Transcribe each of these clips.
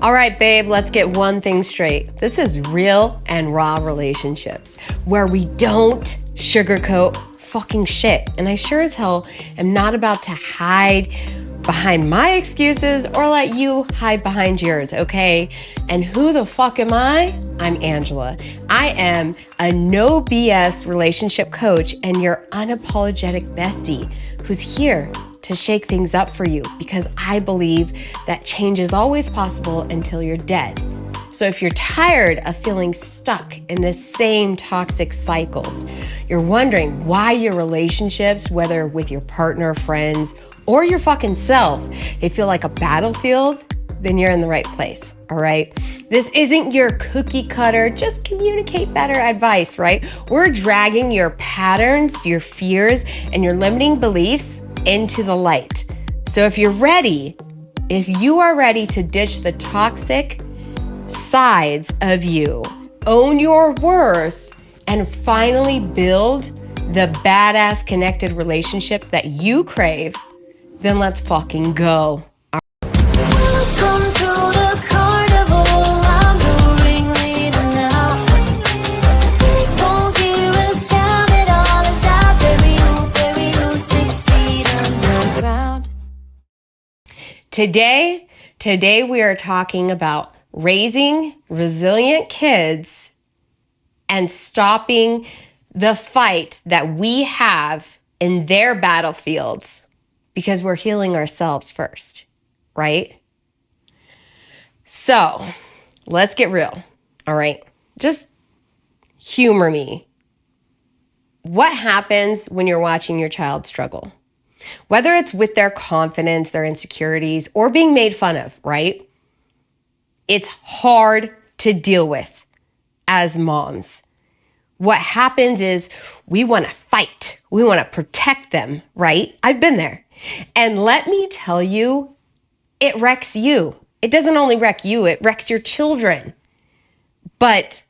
All right, babe, let's get one thing straight. This is real and raw relationships where we don't sugarcoat fucking shit. And I sure as hell am not about to hide behind my excuses or let you hide behind yours, okay? And who the fuck am I? I'm Angela. I am a no BS relationship coach and your unapologetic bestie who's here to shake things up for you because I believe that change is always possible until you're dead. So if you're tired of feeling stuck in the same toxic cycles, you're wondering why your relationships, whether with your partner, friends, or your fucking self, they feel like a battlefield, then you're in the right place, all right? This isn't your cookie cutter, just communicate better advice, right? We're dragging your patterns, your fears, and your limiting beliefs into the light. So if you are ready to ditch the toxic sides of you, own your worth, and finally build the badass connected relationships that you crave, then let's fucking go. Welcome to the carnival. I'm the ringleader now. Won't hear a sound at all as I bury you 6 feet underground. Today we are talking about raising resilient kids and stopping the fight that we have in their battlefields because we're healing ourselves first, right? So let's get real, all right? Just humor me. What happens when you're watching your child struggle? Whether it's with their confidence, their insecurities, or being made fun of, right? It's hard to deal with as moms. What happens is we want to fight. We want to protect them, right? I've been there. And let me tell you, it wrecks you. It doesn't only wreck you, it wrecks your children. But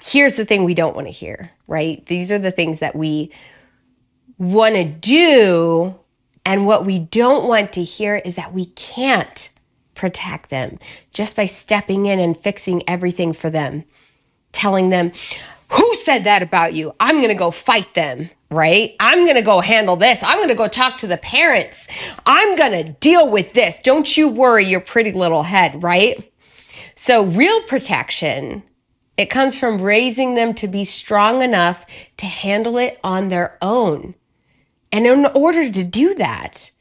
here's the thing we don't want to hear, right? These are the things that we want to do. And what we don't want to hear is that we can't protect them just by stepping in and fixing everything for them. Telling them, who said that about you? I'm going to go fight them, right? I'm going to go handle this. I'm going to go talk to the parents. I'm going to deal with this. Don't you worry your pretty little head, right? So real protection, it comes from raising them to be strong enough to handle it on their own. And in order to do that,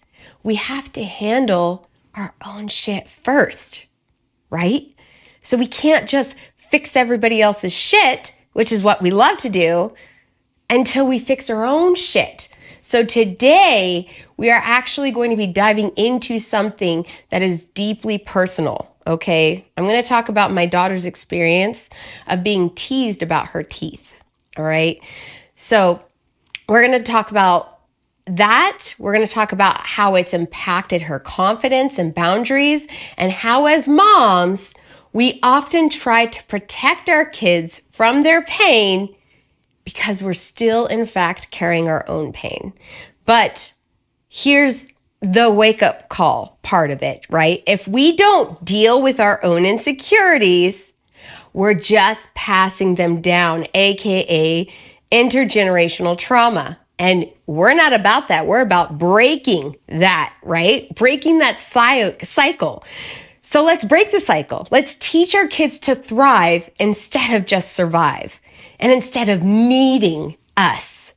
we have to handle our own shit first, right? So we can't just fix everybody else's shit, which is what we love to do, until we fix our own shit. So today, we are actually going to be diving into something that is deeply personal, okay? I'm going to talk about my daughter's experience of being teased about her teeth, all right? So we're going to talk about that. We're going to talk about how it's impacted her confidence and boundaries, and how as moms, we often try to protect our kids from their pain because we're still, in fact, carrying our own pain. But here's the wake-up call part of it, right? If we don't deal with our own insecurities, we're just passing them down, aka intergenerational trauma. And we're not about that. We're about breaking that, right? Breaking that cycle. So let's break the cycle. Let's teach our kids to thrive instead of just survive, and instead of needing us.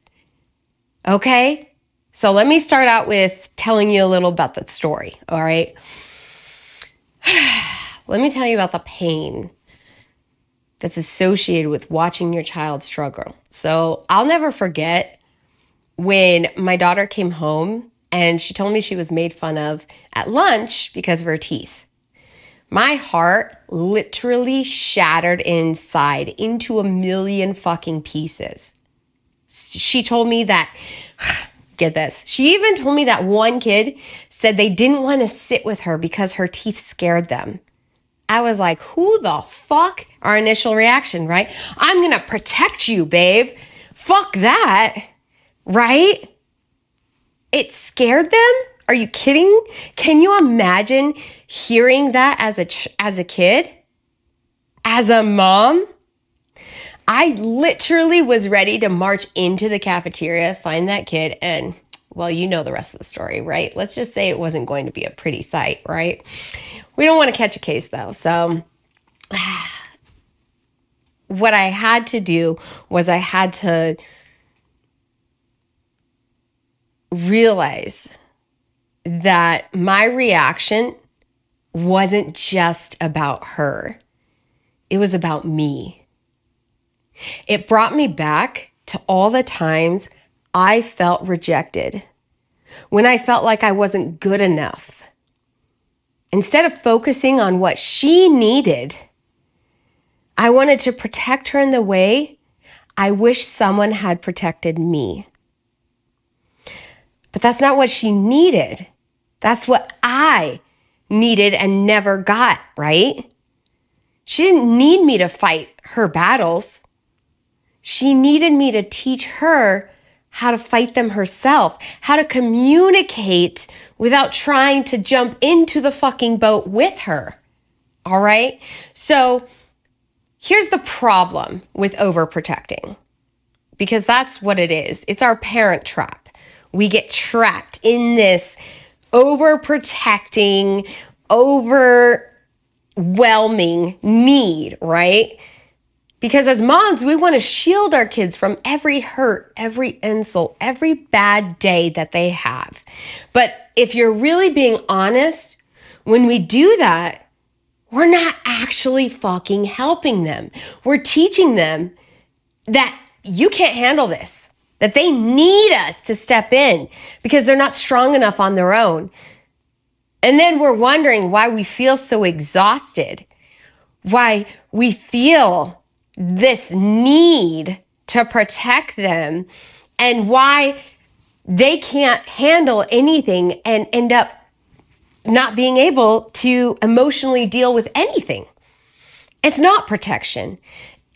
Okay? So let me start out with telling you a little about that story, all right? Let me tell you about the pain that's associated with watching your child struggle. So I'll never forget when my daughter came home and she told me she was made fun of at lunch because of her teeth. My heart literally shattered inside into a million fucking pieces. She told me that, get this, she even told me that one kid said they didn't want to sit with her because her teeth scared them. I was like, who the fuck? Our initial reaction, right? I'm going to protect you, babe. Fuck that, right? It scared them? Are you kidding? Can you imagine hearing that as a kid? As a mom? I literally was ready to march into the cafeteria, find that kid, and, well, you know the rest of the story, right? Let's just say it wasn't going to be a pretty sight, right? We don't want to catch a case, though. So what I had to do was I had to realize that my reaction wasn't just about her. It was about me. It brought me back to all the times I felt rejected, when I felt like I wasn't good enough. Instead of focusing on what she needed, I wanted to protect her in the way I wish someone had protected me. But that's not what she needed. That's what I needed and never got, right? She didn't need me to fight her battles. She needed me to teach her how to fight them herself, how to communicate without trying to jump into the fucking boat with her. All right? So here's the problem with overprotecting, because that's what it is. It's our parent trap. We get trapped in this overprotecting, overwhelming need, right? Because as moms, we want to shield our kids from every hurt, every insult, every bad day that they have. But if you're really being honest, when we do that, we're not actually fucking helping them. We're teaching them that you can't handle this, that they need us to step in because they're not strong enough on their own. And then we're wondering why we feel so exhausted, why we feel this need to protect them, and why they can't handle anything and end up not being able to emotionally deal with anything. It's not protection.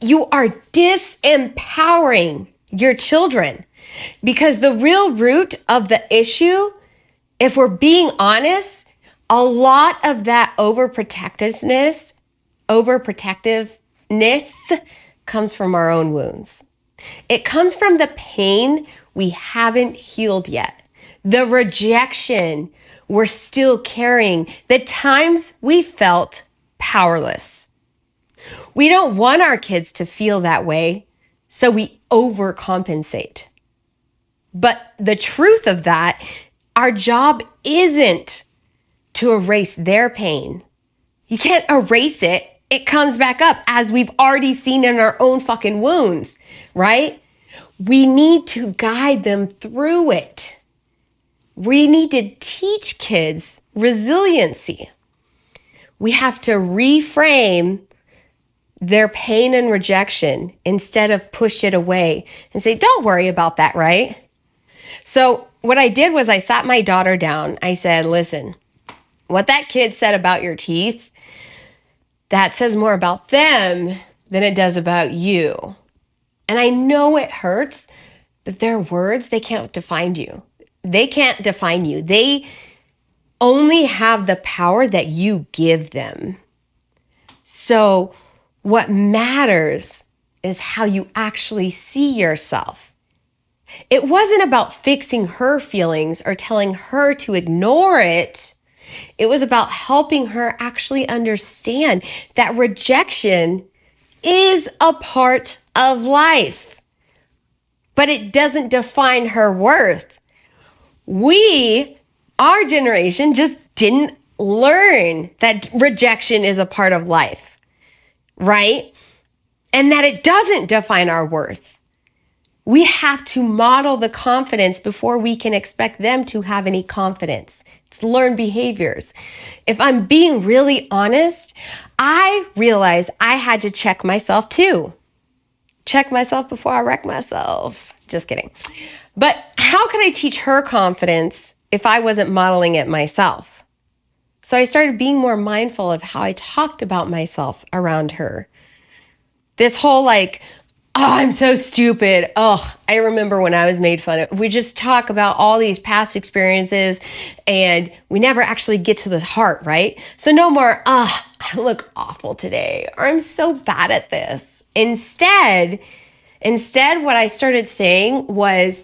You are disempowering your children, because the real root of the issue, if we're being honest, a lot of that overprotectiveness comes from our own wounds. It comes from the pain we haven't healed yet, the rejection we're still carrying, the times we felt powerless. We don't want our kids to feel that way, so we overcompensate. But the truth of that, our job isn't to erase their pain. You can't erase it. It comes back up, as we've already seen in our own fucking wounds, right? We need to guide them through it. We need to teach kids resiliency. We have to reframe their pain and rejection instead of push it away and say, don't worry about that, right? So what I did was I sat my daughter down. I said, listen, what that kid said about your teeth, that says more about them than it does about you. And I know it hurts, but their words, they can't define you. They can't define you. They only have the power that you give them. So what matters is how you actually see yourself. It wasn't about fixing her feelings or telling her to ignore it. It was about helping her actually understand that rejection is a part of life, but it doesn't define her worth. Our generation just didn't learn that rejection is a part of life, right? And that it doesn't define our worth. We have to model the confidence before we can expect them to have any confidence. It's learned behaviors. If I'm being really honest, I realized I had to check myself too. Check myself before I wreck myself. Just kidding. But how could I teach her confidence if I wasn't modeling it myself? So I started being more mindful of how I talked about myself around her. This whole Oh, I'm so stupid. Oh, I remember when I was made fun of. We just talk about all these past experiences and we never actually get to the heart, right? So no more, I look awful today, or I'm so bad at this. Instead, what I started saying was,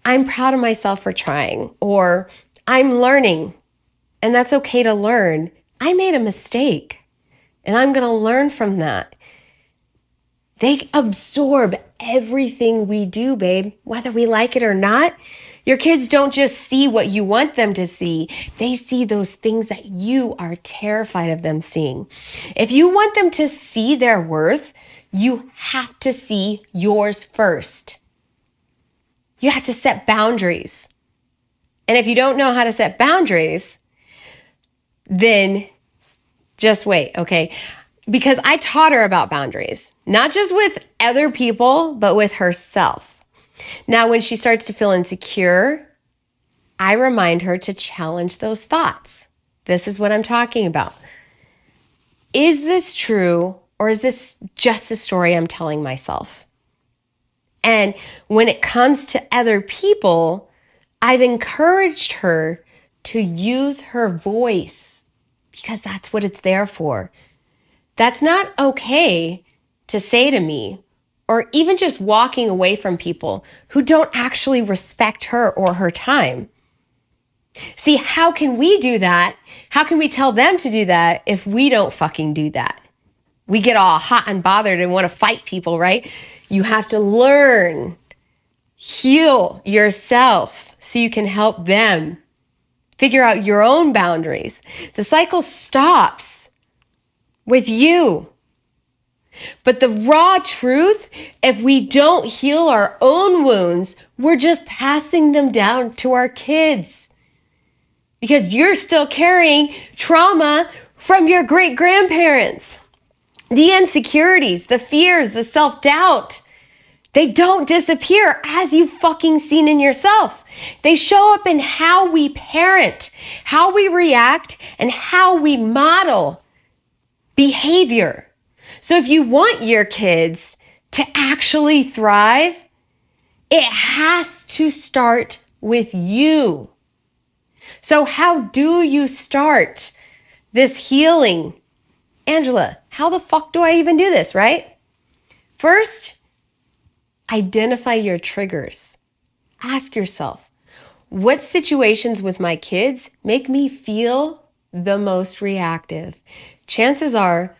I'm proud of myself for trying, or I'm learning, and that's okay to learn. I made a mistake, and I'm going to learn from that. They absorb everything we do, babe, whether we like it or not. Your kids don't just see what you want them to see. They see those things that you are terrified of them seeing. If you want them to see their worth, you have to see yours first. You have to set boundaries. And if you don't know how to set boundaries, then just wait, okay? Because I taught her about boundaries, not just with other people, but with herself. Now, when she starts to feel insecure, I remind her to challenge those thoughts. This is what I'm talking about. Is this true, or is this just a story I'm telling myself? And when it comes to other people, I've encouraged her to use her voice because that's what it's there for. That's not okay to say to me, or even just walking away from people who don't actually respect her or her time. See, how can we do that? How can we tell them to do that if we don't fucking do that? We get all hot and bothered and want to fight people, right? You have to learn, heal yourself so you can help them. Figure out your own boundaries. The cycle stops with you. But the raw truth, if we don't heal our own wounds, we're just passing them down to our kids. Because you're still carrying trauma from your great-grandparents. The insecurities, the fears, the self-doubt, they don't disappear, as you've fucking seen in yourself. They show up in how we parent, how we react, and how we model behavior. So if you want your kids to actually thrive, it has to start with you. So how do you start this healing? Angela, how the fuck do I even do this, right? First, identify your triggers. Ask yourself, what situations with my kids make me feel the most reactive? Chances are,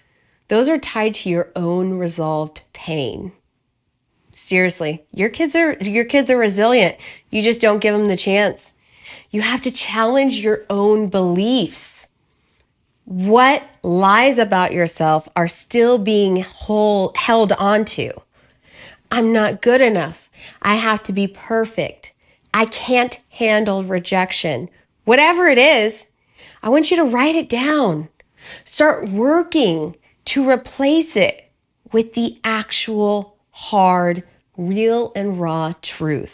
those are tied to your own resolved pain. Seriously, your kids are resilient. You just don't give them the chance. You have to challenge your own beliefs. What lies about yourself are still being held onto? I'm not good enough. I have to be perfect. I can't handle rejection. Whatever it is, I want you to write it down. Start working to replace it with the actual hard, real and raw truth.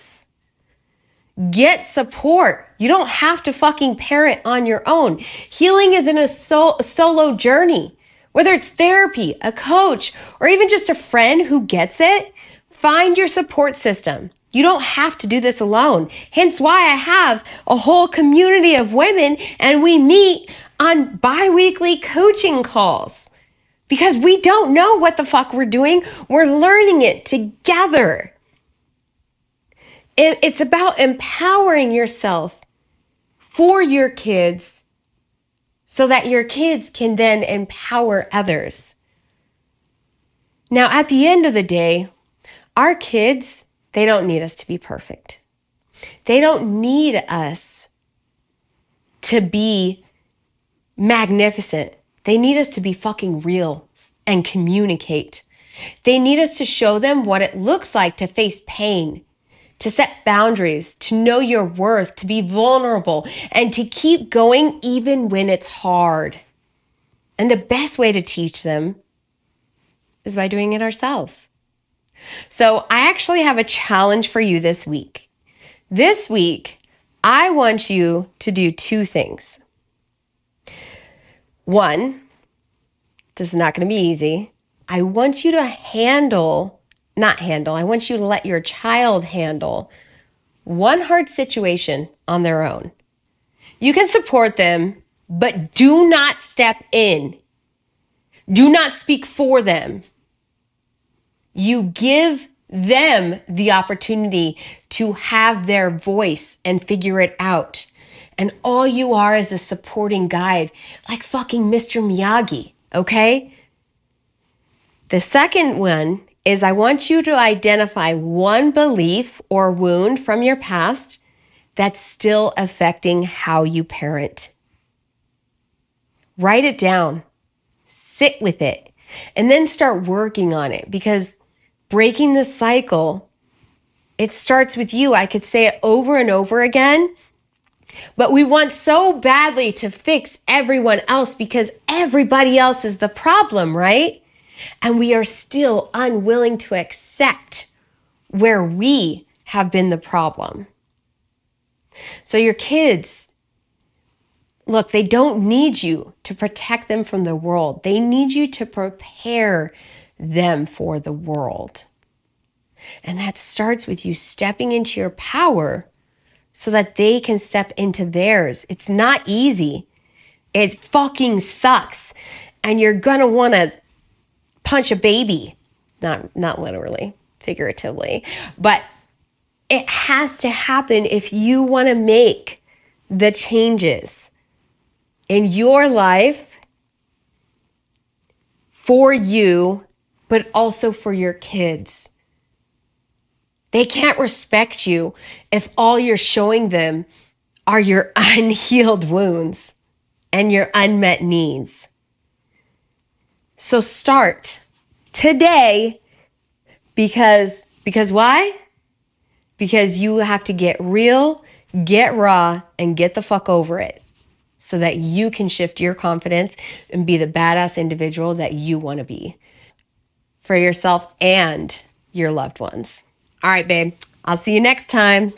Get support. You don't have to fucking parent on your own. Healing isn't a solo journey. Whether it's therapy, a coach, or even just a friend who gets it, find your support system. You don't have to do this alone. Hence why I have a whole community of women and we meet on bi-weekly coaching calls. Because we don't know what the fuck we're doing. We're learning it together. It's about empowering yourself for your kids so that your kids can then empower others. Now, at the end of the day, our kids, they don't need us to be perfect. They don't need us to be magnificent. They need us to be fucking real and communicate. They need us to show them what it looks like to face pain, to set boundaries, to know your worth, to be vulnerable, and to keep going even when it's hard. And the best way to teach them is by doing it ourselves. So I actually have a challenge for you this week. This week, I want you to do two things. One, this is not going to be easy. I want you to handle not handle, I want you to let your child handle one hard situation on their own. You can support them, but do not step in. Do not speak for them. You give them the opportunity to have their voice and figure it out. And all you are is a supporting guide, like fucking Mr. Miyagi, okay? The second one is I want you to identify one belief or wound from your past that's still affecting how you parent. Write it down, sit with it, and then start working on it, because breaking the cycle, it starts with you. I could say it over and over again, but we want so badly to fix everyone else because everybody else is the problem, right? And we are still unwilling to accept where we have been the problem. So your kids, look, they don't need you to protect them from the world. They need you to prepare them for the world. And that starts with you stepping into your power so that they can step into theirs. It's not easy. It fucking sucks. And you're gonna wanna punch a baby. Not literally, figuratively. But it has to happen if you wanna make the changes in your life for you, but also for your kids. They can't respect you if all you're showing them are your unhealed wounds and your unmet needs. So start today, because why? Because you have to get real, get raw, and get the fuck over it so that you can shift your confidence and be the badass individual that you want to be for yourself and your loved ones. All right, babe, I'll see you next time.